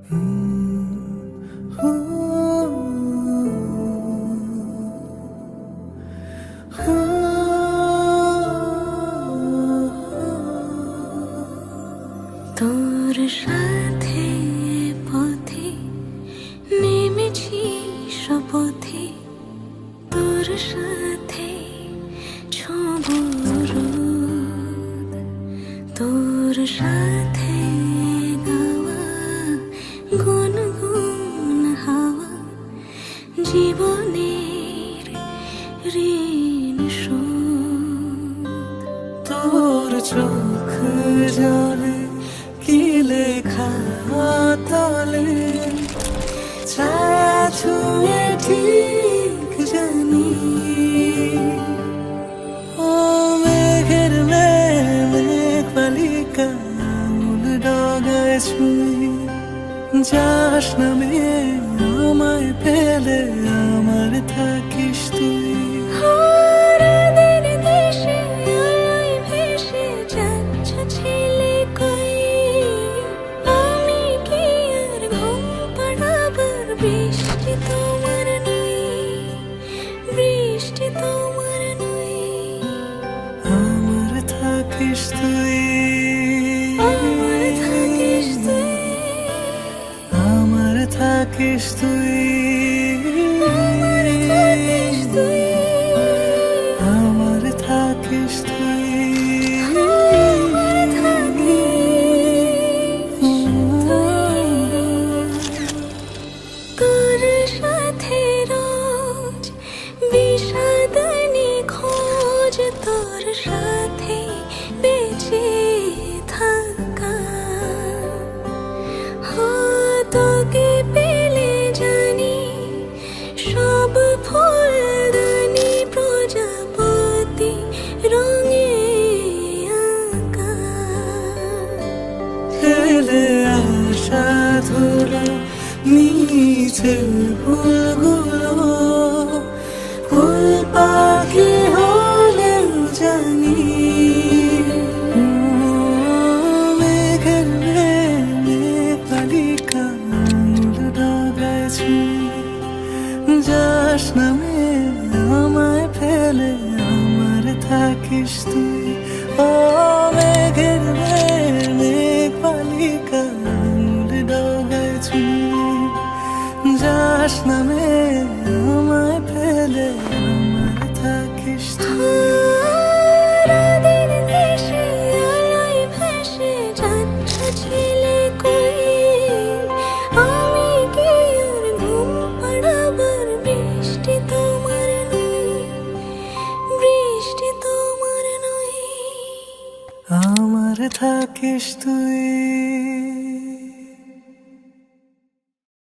তোর সাথে পথে নেমেছি শপথে, তোর সাথে ছোঁব রোদ, তোর সাথে গাওয়া গুনগুন হাওয়া জীবনের ঋণ শোধ। তোর চোখ জলে কি লেখা তলে ছায়া ছুঁয়ে ঠিক জানি, ও মেঘের মেঘ বালিকা মূল ডগায় ছুঁয়ে যাস নামে আমায় পেলে আমার থাকিস তুই। বৃষ্টি তোমার নই, বৃষ্টি তোমার নই, আমার থাকিস তুই, আমার থাকিস তুই, আমার থাকিস তুই, আমার থাকিস তুই, আমার থাকিস তুই, আমার থাকিস তুই। তোর সাথে রোজ বিষাদনি খোঁজ, তোর সাথে বেঁচে থাকা, তোকে পেলে জানি সব ফুলদানি প্রজাপতি রঙে আঁকা। ফেলে আসা ধুলো নিচে ফুলগুলো ফুল পাখি হলেও জানি, মেঘের মেঘ বালিকা মূল ডগায় ছুঁয়ে যাস নামে আমায় ফেলে আমার থাকিস তুই। ও মেঘের মেঘ বালিকা মূল ডগায় ছুঁয়ে যাস নামে আমায় ফেলে আমার থাকিস তুই। রাতের দেশে আলোয় ভেসে যাচ্ছে ছেলে কই, আমি কি আর ঘুম পাড়াবার বৃষ্টি তোমার নই, বৃষ্টি তোমার নই, আমার থাকিস তুই।